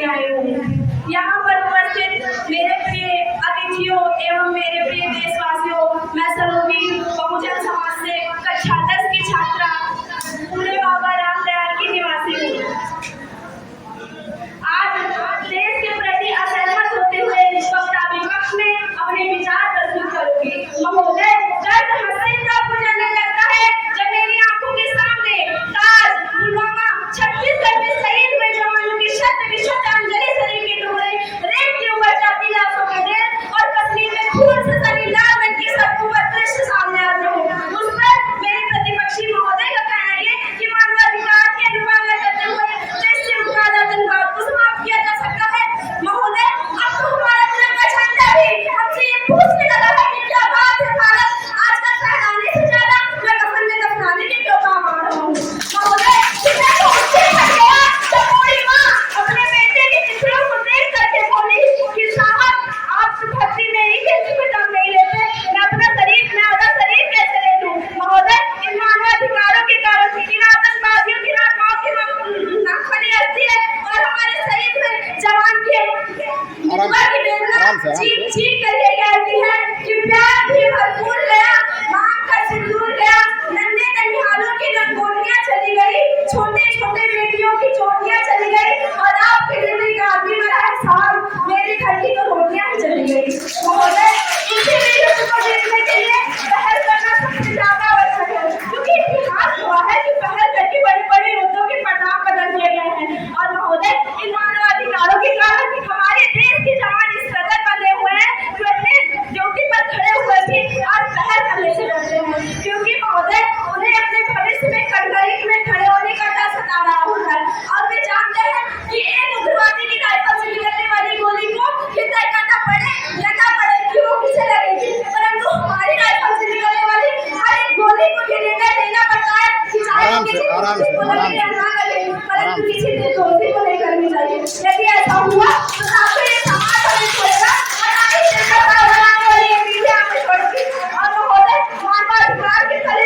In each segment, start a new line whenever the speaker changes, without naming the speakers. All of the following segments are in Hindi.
करने आई हूँ। यहाँ पर उपस्थित मेरे प्रिय अतिथियों एवं मेरे प्रिय देशवासियों, मैं सलोनी बहुजन समाज से कक्षा 10 की छात्रा पूरे बाबा राम दयाल की निवासी हूँ। आज देश के प्रति असहमत होते हुए वक्ता विपक्ष में अपने विचार प्रस्तुत करूंगी। महोदय, दर्द हंसी तब गुजरने लगता है जब मेरी आंखों के सामने ताज, पुलवामा, छत्तीसगढ़ में शहीद हुए जवानों की शत विशत अंजलि शरीर के टुकड़े, रेत के ऊपर जाती लाशों के ढेर और कश्मीर में खून से सनी लाल रंग की सड़कों पर दृश्य सामने आते हैं। उस पर मेरे प्रतिपक्षी महोदय का कहना है कि मानवाधिकार की अनुपालना करते हुए देश से उग्रवाद आतंकवाद को समाप्त किया जा सकता है। महोदय, अब तो हमारा तिरंगा झंडा भी हमसे ये पूछने लगा है कि क्या बात है भारत, आजकल सहलाने से ज्यादा मैं कफन में दफनाने के क्यों काम आ रहा हूँ। महोदय, कितना तो उससे हट गया जब पूरी माँ अपने बेटे के चित्रों को देख करके बोली कि साहब, आप तो धरती में ही कैसे में दम नहीं लेते, मैं अपना शरीर, मैं आधा शरीर कैसे ले लूं। महोदय, इन मानवाधिकारों के कारण इन आतंकवादियों की आत्माओं की नाखुशी रहती है और हमारे शहीद हुए जवान की वेदना चीख चीख करके कहती है कि प्यार भी भरपूर गया, मांग का सिंदूर गया, नन्हे ननिहालों की रंगोलियां चली गई, छोटे छोटे बेटियों की चोटियां चली गई और आपके दिल का आदमी मरा है साहब, मेरे घर की तो रोटियां ही चली गई। महोदय, इसी वीडियो को देखने के लिए पहल करना सबसे ज्यादा आवश्यक है, क्योंकि इतिहास हुआ है कि पहल करके बड़े बड़े युद्धों के परिणाम बदल दिए गए हैं। और महोदय, इन मानवाधिकारों के कारण हमारे देश के जवान इस कदर बने हुए हैं कि अपने ड्यूटी पर खड़े हुए भी आज पहल करने से डरते हैं, क्योंकि महोदय उन्हें अपने भविष्य में कटघरे में खड़े होने का डर सता रहा होता है और वे जानते हैं कि एक उग्रवादी की राइफल से निकलने वाली गोली को ये तय करना पड़े या ना पड़े कि वो किसे लगेगी, परंतु हमारी राइफल से निकलने वाली हर एक गोली को ये निर्णय लेना पड़ता है कि चाहे वो किसी को लगे या ना लगे, परंतु किसी निर्दोषी को नहीं करनी चाहिए। यदि ऐसा हुआ तो आपको ये समाज हमें छोड़ेगा और आगे सरकार बनाने वाली ये मीडिया हमें छोड़ेगी। और महोदय, मानवाधिकार के खड़े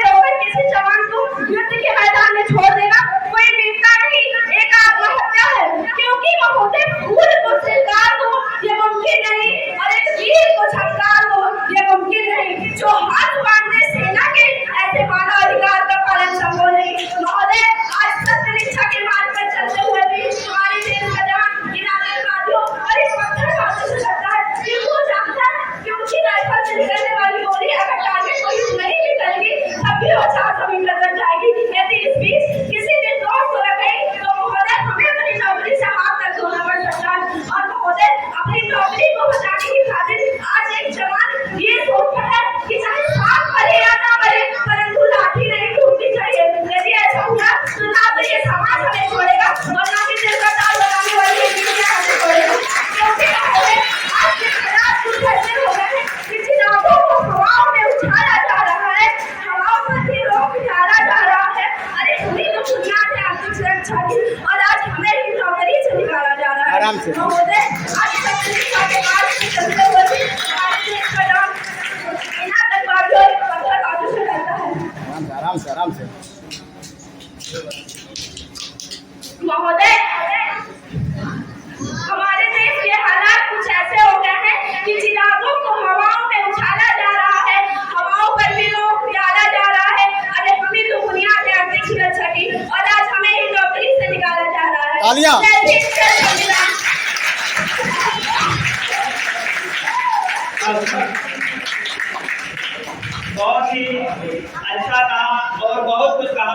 होकर किसी जवान को युद्ध के मैदान में छोड़ देना कोई वीरता नहीं, एक आत्महत्या है, क्योंकि महोदय फूल को स्वीकार दो ये मुमकिन नहीं और एक वीर को झंकार दो ये मुमकिन नहीं। जो हाथ बांधे सेना के ऐसे मानवाधिकार का पालन संभव नहीं। महोदय, आज सत्य के मार्ग पर चलते हुए भी हमारे देश का जवान इन आतंकवादियों और इस पत्थरबाजों से लड़ता है, फिर वो जानता है कि उसकी राइफल से निकलने वाली गोली अगर टारगेट को यूज नहीं भी करेगी तब भी वो 400 मीटर तक जाएगी। यदि इस बीच किसी निर्दोष को लग गई तो महोदय हमें अपनी नौकरी से हाथ तक धोना पड़ सकता है। और महोदय, अपनी नौकरी को बचाने की खातिर आज एक जवान ये सोचता है कि चाहे सांप मरे या ना मरे, परंतु लाठी नहीं टूटनी चाहिए। यदि ऐसा हुआ तो ना तो ये समाज हमें छोड़ेगा और ना ही सरकार बनाने वाली ये मीडिया हमें छोड़ेगा, क्योंकि महोदय आज के हालात कुछ ऐसे हो गए हैं कि चिरागों को हवाओं में उछाला जा रहा है, हवाओं पर भी रोक डाला जा रहा है। अरे उन्हीं तो बुनियाद है आर्थिक सुरक्षा की और आज हमें ही नौकरी से निकाला जा रहा है। महोदय, आज शिक्षा के मार्ग से चलते हुए भी हमारे देश का नाम इन आतंकवादियों और पत्थरबाजों से करता है।
आराम से
महोदय, हमारे देश के हालात कुछ ऐसे हो गए हैं कि चिरागों को हवाओं में उछाला जा रहा है, हवाओं पर भी रोक डाला जा रहा है। अरे हमें तो बुनियाद है आर्थिक सुरक्षा की और आज हमें ही नौकरी से निकाला जा रहा है।
बहुत ही अच्छा कहा और बहुत कुछ कहा।